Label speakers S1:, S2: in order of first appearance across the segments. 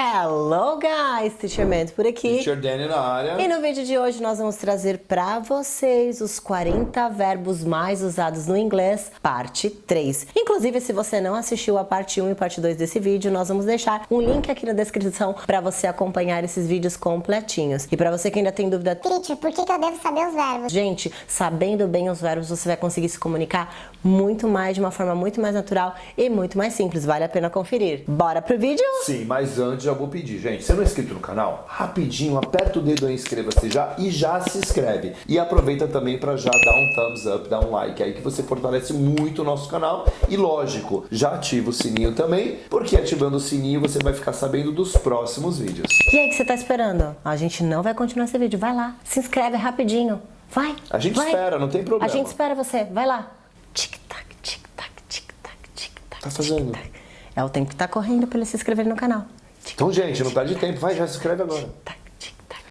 S1: Hello guys, Teacher Mento por aqui.
S2: Teacher Danny na área.
S1: E no vídeo de hoje nós vamos trazer para vocês os 40 verbos mais usados no inglês, parte 3. Inclusive, se você não assistiu a parte 1 e parte 2 desse vídeo, nós vamos deixar um link aqui na descrição para você acompanhar esses vídeos completinhos. E para você que ainda tem dúvida,
S3: Teacher, por que eu devo saber os verbos?
S1: gente, sabendo bem os verbos, você vai conseguir se comunicar muito mais, de uma forma muito mais natural e muito mais simples. Vale a pena conferir. Bora pro vídeo?
S2: Sim, mas antes já vou pedir, gente, você não é inscrito no canal? Rapidinho, aperta o dedo aí, inscreva-se já e já se inscreve. E aproveita também para já dar um thumbs up, dar um like aí, que você fortalece muito o nosso canal. E lógico, já ativa o sininho também, porque ativando o sininho você vai ficar sabendo dos próximos vídeos.
S1: E aí, o que você tá esperando? A gente não vai continuar esse vídeo. Vai lá, se inscreve rapidinho. Vai.
S2: A gente
S1: vai.
S2: espera, não tem problema.
S1: A gente espera você. Vai lá. Tic-tac, tic-tac, tic-tac, tic-tac.
S2: Tá fazendo?
S1: Tic-tac. É o tempo que tá correndo pra ele se inscrever no canal.
S2: Então, gente, não perde tempo, vai, já se inscreve agora.
S1: Tic-tac, tic-tac.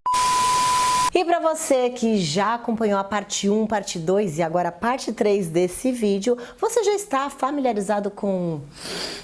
S1: E para você que já acompanhou a parte 1, parte 2 e agora a parte 3 desse vídeo, você já está familiarizado com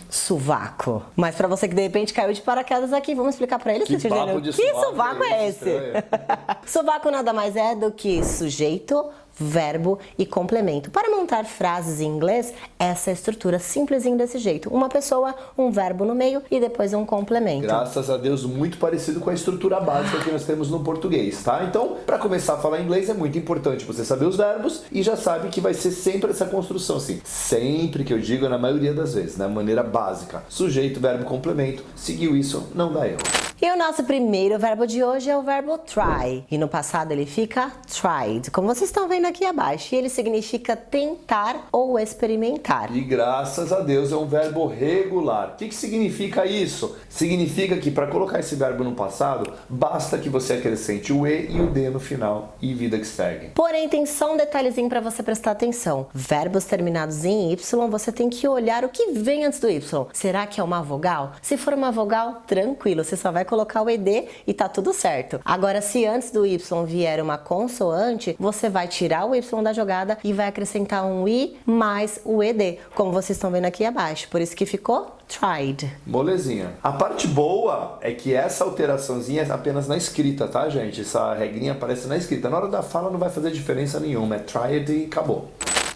S1: sovaco. Mas para você que de repente caiu de paraquedas aqui, vamos explicar para ele,
S2: Que
S1: Teacher
S2: papo
S1: Daniel.
S2: de
S1: Que
S2: sovaco
S1: sovaco
S2: é
S1: é
S2: esse?
S1: esse? Sovaco nada mais é do que sujeito, verbo e complemento. Para montar frases em inglês, essa é a estrutura simplesinho desse jeito. Uma pessoa, um verbo no meio e depois um complemento.
S2: Graças a Deus, muito parecido com a estrutura básica que nós temos no português, tá? Então, para começar a falar inglês é muito importante você saber os verbos e já sabe que vai ser sempre essa construção, assim. Sempre que eu digo, na maioria das vezes, na maneira básica. Sujeito, verbo, complemento. Seguiu isso, não dá erro.
S1: E o nosso primeiro verbo de hoje é o verbo try. E no passado ele fica tried, como vocês estão vendo aqui abaixo. E ele significa tentar ou experimentar.
S2: E graças a Deus é um verbo regular. O que significa isso? Significa que para colocar esse verbo no passado, basta que você acrescente o E e o D no final e vida que segue.
S1: Porém, tem só um detalhezinho para você prestar atenção. Verbos terminados em Y, você tem que olhar o que vem antes do Y. Será que é uma vogal? Se for uma vogal, tranquilo, você só vai colocar o ED e tá tudo certo. Agora, se antes do Y vier uma consoante, você vai tirar o Y da jogada e vai acrescentar um I mais o ED, como vocês estão vendo aqui abaixo. Por isso que ficou tried.
S2: Molezinha. A parte boa é que essa alteraçãozinha é apenas na escrita, tá, gente? Essa regrinha aparece na escrita. Na hora da fala não vai fazer diferença nenhuma. É tried e acabou.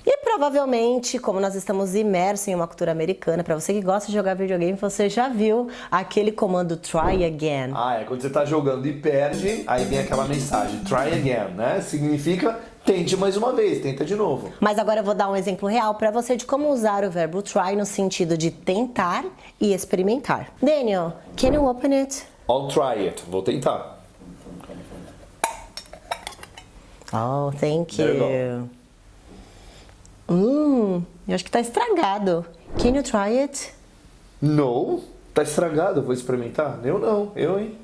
S1: E provavelmente, como nós estamos imersos em uma cultura americana, para você que gosta de jogar videogame, você já viu aquele comando try again.
S2: Ah, é quando você tá jogando e perde, aí vem aquela mensagem, try again, né? Significa tente mais uma vez, tenta de novo.
S1: Mas agora eu vou dar um exemplo real para você de como usar o verbo try no sentido de tentar e experimentar. Daniel, can you open it?
S2: I'll try it. Vou tentar.
S1: Oh, thank
S2: There you
S1: you. Eu acho que tá estragado. Can you try it?
S2: No, tá estragado, vou experimentar? Eu não, eu, hein?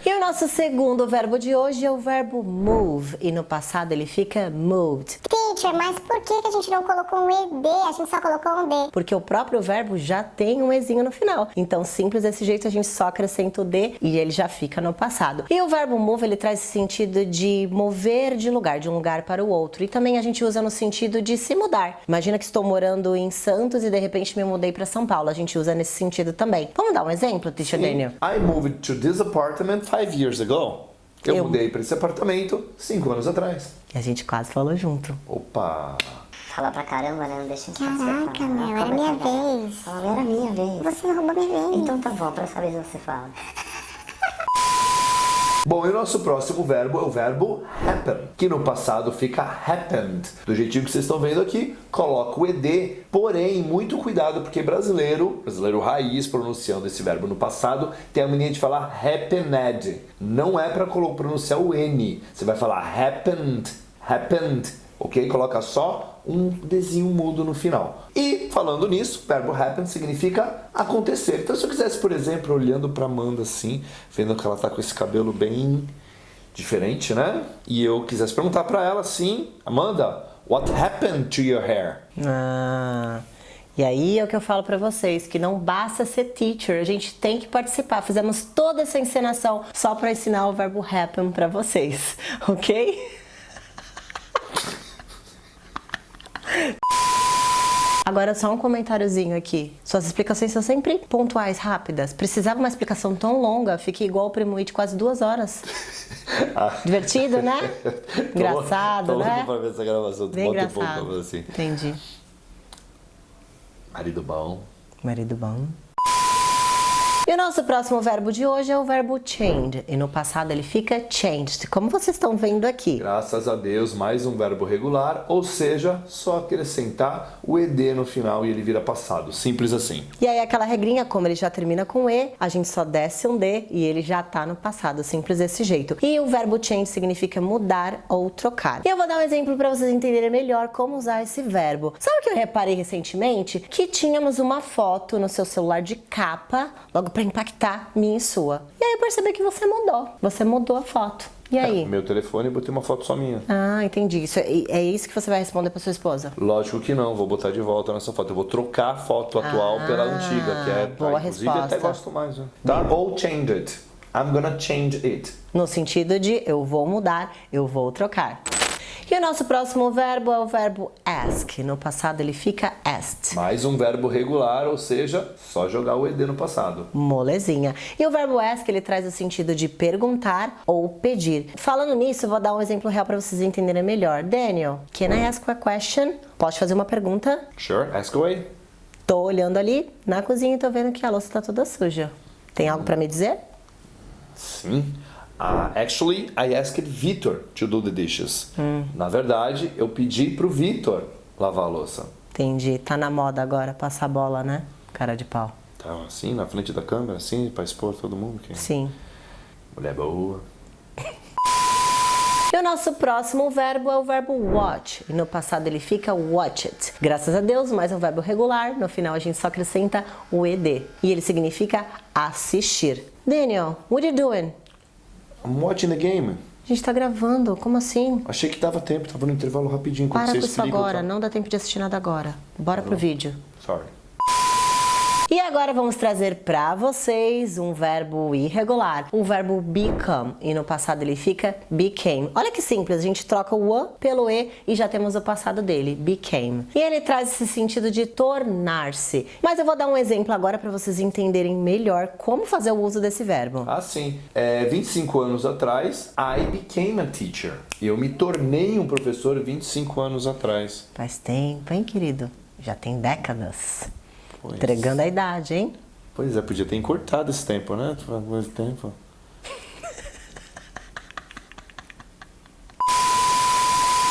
S1: E o nosso segundo verbo de hoje é o verbo move. E no passado ele fica moved.
S3: Teacher, mas por que a gente não colocou um ED? A gente só colocou um D.
S1: Porque o próprio verbo já tem um ezinho no final. Então, simples desse jeito, a gente só acrescenta o D e ele já fica no passado. E o verbo move, ele traz esse sentido de mover de um lugar para o outro. E também a gente usa no sentido de se mudar. Imagina que estou morando em Santos e de repente me mudei para São Paulo. A gente usa nesse sentido também. Vamos dar um exemplo, Teacher Daniel?
S2: I moved to this apartment 5 years ago. Eu mudei para esse apartamento 5 anos atrás.
S1: E a gente quase falou junto.
S2: Opa!
S4: Fala pra caramba, né? Não deixa de
S3: Caraca, meu, era minha vez.
S4: Fala, era minha vez.
S3: Você roubou minha vez.
S4: Então tá bom, próxima vez você fala.
S2: Bom, e o nosso próximo verbo é o verbo happen, que no passado fica happened. Do jeitinho que vocês estão vendo aqui, coloca o ED, porém, muito cuidado, porque brasileiro raiz, pronunciando esse verbo no passado, tem a mania de falar happened. Não é para pronunciar o N, você vai falar happened, ok? Coloca só um Dzinho mudo no final. E, falando nisso, o verbo happen significa acontecer. Então, se eu quisesse, por exemplo, olhando para Amanda assim, vendo que ela tá com esse cabelo bem diferente, né? E eu quisesse perguntar para ela assim, Amanda, what happened to your hair?
S1: E aí é o que eu falo pra vocês, que não basta ser teacher, a gente tem que participar. Fizemos toda essa encenação só pra ensinar o verbo happen pra vocês, ok? Agora só um comentáriozinho aqui. Suas explicações são sempre pontuais, rápidas. Precisava uma explicação tão longa, fiquei igual o Primo de quase 2 horas. Divertido, né? Engraçado,
S2: tô
S1: né?
S2: louco pra ver essa gravação.
S1: Bem
S2: Bota um pouco pra
S1: engraçado.
S2: fazer assim.
S1: Entendi.
S2: Marido bom.
S1: Marido bom. E o nosso próximo verbo de hoje é o verbo change. E no passado ele fica changed, como vocês estão vendo aqui.
S2: Graças a Deus, mais um verbo regular, ou seja, só acrescentar o ed no final e ele vira passado. Simples assim.
S1: E aí aquela regrinha, como ele já termina com E, a gente só desce um D e ele já tá no passado, simples desse jeito. E o verbo change significa mudar ou trocar. E eu vou dar um exemplo para vocês entenderem melhor como usar esse verbo. Sabe o que eu reparei recentemente? Que tínhamos uma foto no seu celular de capa, logo para impactar minha e sua. E aí eu percebi que você mudou a foto. E aí?
S2: Meu telefone e botei uma foto só minha.
S1: Ah, entendi. É isso que você vai responder para sua esposa?
S2: Lógico que não, vou botar de volta nessa foto. Eu vou trocar a foto atual pela antiga, que é,
S1: boa
S2: inclusive,
S1: resposta.
S2: até gosto mais. Né? Tá? Ou change it. I'm gonna change it.
S1: No sentido de eu vou mudar, eu vou trocar. E o nosso próximo verbo é o verbo ask. No passado ele fica asked.
S2: Mais um verbo regular, ou seja, só jogar o ed no passado.
S1: Molezinha. E o verbo ask, ele traz o sentido de perguntar ou pedir. Falando nisso, eu vou dar um exemplo real para vocês entenderem melhor. Daniel, can I ask a question? Pode fazer uma pergunta?
S2: Sure, ask away.
S1: Tô olhando ali na cozinha e tô vendo que a louça tá toda suja. Tem algo para me dizer?
S2: Sim. Actually, I asked Vitor to do the dishes. Na verdade, eu pedi pro Vitor lavar a louça.
S1: Entendi. Tá na moda agora passar bola, né? Cara de pau.
S2: Tá assim, na frente da câmera, assim, pra expor todo mundo. Que...
S1: Sim.
S2: Mulher boa.
S1: E o nosso próximo verbo é o verbo watch. E no passado ele fica watch it. Graças a Deus, mais um verbo regular. No final a gente só acrescenta o ed. E ele significa assistir. Daniel, what are you doing?
S2: I'm watching the game.
S1: A gente tá gravando, como assim?
S2: Achei que dava tempo, tava no intervalo rapidinho. Quando
S1: Para
S2: você
S1: com isso
S2: explica,
S1: agora,
S2: tá?
S1: não dá tempo de assistir nada agora. Bora pro vídeo.
S2: Sorry.
S1: E agora vamos trazer para vocês um verbo irregular, um verbo become, e no passado ele fica became. Olha que simples, a gente troca o a pelo e e já temos o passado dele, became. E ele traz esse sentido de tornar-se. Mas eu vou dar um exemplo agora para vocês entenderem melhor como fazer o uso desse verbo.
S2: Ah, sim. 25 anos atrás, I became a teacher. Eu me tornei um professor 25 anos atrás.
S1: Faz tempo, hein, querido? Já tem décadas.
S2: Pois.
S1: Entregando a idade, hein?
S2: Pois é, podia ter encurtado esse tempo, né? Mais tempo.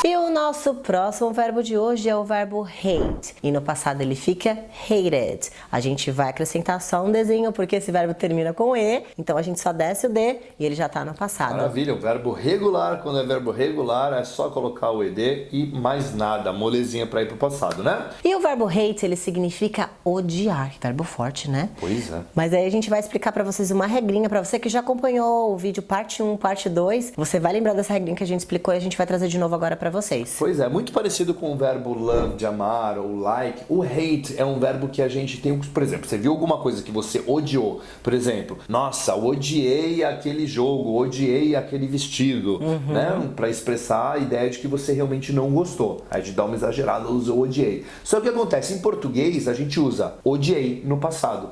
S1: E o nosso próximo verbo de hoje é o verbo hate. E no passado ele fica hated. A gente vai acrescentar só um desenho porque esse verbo termina com E. Então a gente só desce o D e ele já tá no passado.
S2: Maravilha, o verbo regular, quando é verbo regular, é só colocar o ed e mais nada, molezinha pra ir pro passado, né?
S1: E o verbo hate, ele significa odiar. Que verbo forte, né?
S2: Pois é.
S1: Mas aí a gente vai explicar pra vocês uma regrinha, pra você que já acompanhou o vídeo parte 1, parte 2. Você vai lembrar dessa regrinha que a gente explicou e a gente vai trazer de novo agora pra vocês.
S2: Pois é, muito parecido com o verbo love, de amar, ou like. O hate é um verbo que a gente tem, por exemplo, você viu alguma coisa que você odiou, por exemplo, nossa, eu odiei aquele jogo, odiei aquele vestido, né? Pra expressar a ideia de que você realmente não gostou. Aí a gente dá uma exagerada, usa o odiei. Só que o que acontece, em português a gente usa odiei no passado.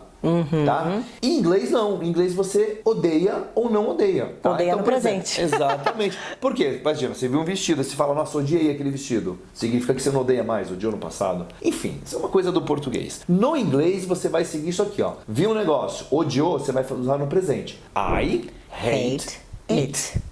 S2: Tá? Em inglês não, em inglês você odeia ou não odeia. Tá?
S1: Odeia no
S2: por exemplo,
S1: presente.
S2: Exatamente. Por quê? Imagina, você viu um vestido, você fala, nossa, odiei aquele vestido. Significa que você não odeia mais, odiou no passado. Enfim, isso é uma coisa do português. No inglês você vai seguir isso aqui, ó. Viu um negócio, odiou, você vai usar no presente. I hate it.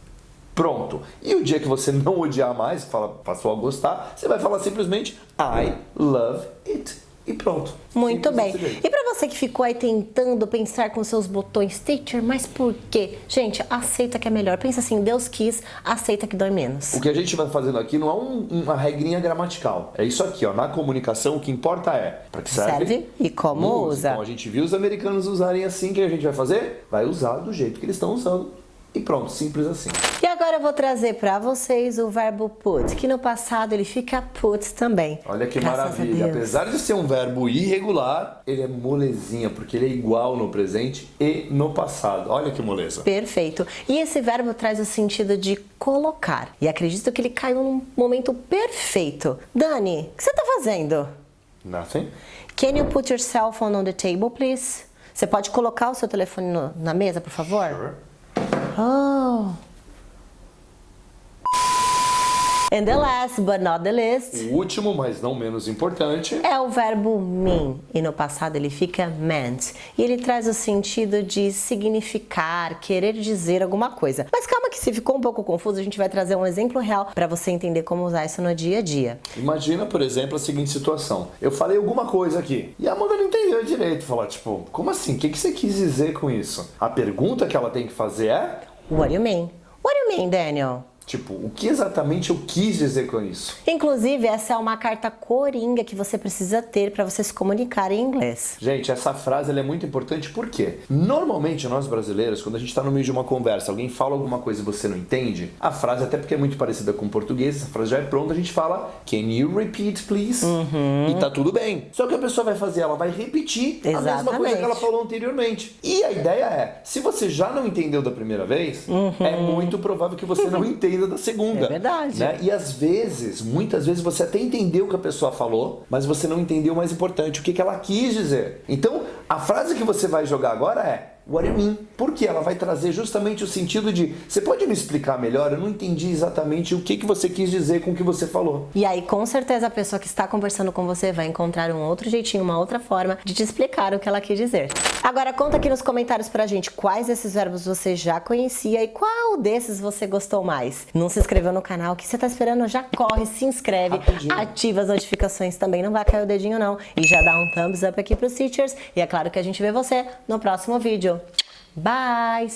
S2: Pronto. E o dia que você não odiar mais, passou a gostar, você vai falar simplesmente I love it. E pronto.
S1: Muito
S2: Simples
S1: bem.
S2: desse jeito.
S1: E pra você que ficou aí tentando pensar com seus botões, teacher, mas por quê? Gente, aceita que é melhor. Pensa assim, Deus quis, aceita que dói menos.
S2: O que a gente vai fazendo aqui não é uma regrinha gramatical. É isso aqui, ó. Na comunicação, o que importa é para que
S1: Serve e como usa.
S2: Então a gente viu os americanos usarem assim, o que a gente vai fazer? Vai usar do jeito que eles estão usando. E pronto, simples assim.
S1: E agora eu vou trazer pra vocês o verbo put, que no passado ele fica put também.
S2: Olha que
S1: Graças a
S2: maravilha.
S1: Deus.
S2: Apesar de ser um verbo irregular, ele é molezinha, porque ele é igual no presente e no passado. Olha que moleza.
S1: Perfeito. E esse verbo traz o sentido de colocar. E acredito que ele caiu num momento perfeito. Dani, o que você tá fazendo?
S2: Nothing.
S1: Can you put your cell phone on the table, please? Você pode colocar o seu telefone na mesa, por favor?
S2: Sure.
S1: Oh. And the last but not the least
S2: O último, mas não menos importante,
S1: é o verbo mean, e no passado ele fica meant. E ele traz o sentido de significar, querer dizer alguma coisa. Mas calma que se ficou um pouco confuso, a gente vai trazer um exemplo real para você entender como usar isso no dia a dia.
S2: Imagina, por exemplo, a seguinte situação. Eu falei alguma coisa aqui e a Amanda não entendeu direito. Falar, tipo, como assim? O que você quis dizer com isso? A pergunta que ela tem que fazer é...
S1: What do you mean? What do you mean, Daniel?
S2: Tipo, o que exatamente eu quis dizer com isso?
S1: Inclusive, essa é uma carta coringa que você precisa ter para você se comunicar em inglês.
S2: Gente, essa frase ela é muito importante porque normalmente nós brasileiros, quando a gente está no meio de uma conversa, alguém fala alguma coisa e você não entende, a frase, até porque é muito parecida com o português, essa frase já é pronta, a gente fala Can you repeat, please? E tá tudo bem. Só que a pessoa vai fazer, ela vai repetir a mesma coisa que ela falou anteriormente. E a ideia é, se você já não entendeu da primeira vez, é muito provável que você não entenda da segunda.
S1: É verdade.
S2: Né? E às vezes, muitas vezes você até entendeu o que a pessoa falou, mas você não entendeu o mais importante, o que ela quis dizer. Então, a frase que você vai jogar agora é What do you mean? Porque ela vai trazer justamente o sentido de você pode me explicar melhor? Eu não entendi exatamente o que você quis dizer com o que você falou.
S1: E aí, com certeza, a pessoa que está conversando com você vai encontrar um outro jeitinho, uma outra forma de te explicar o que ela quis dizer. Agora, conta aqui nos comentários pra gente quais desses verbos você já conhecia e qual desses você gostou mais. Não se inscreveu no canal? O que você tá esperando? Já corre, se inscreve,
S2: Rapidinho.
S1: ativa as notificações também, não vai cair o dedinho não. E já dá um thumbs up aqui pros teachers. E é claro que a gente vê você no próximo vídeo. Bye!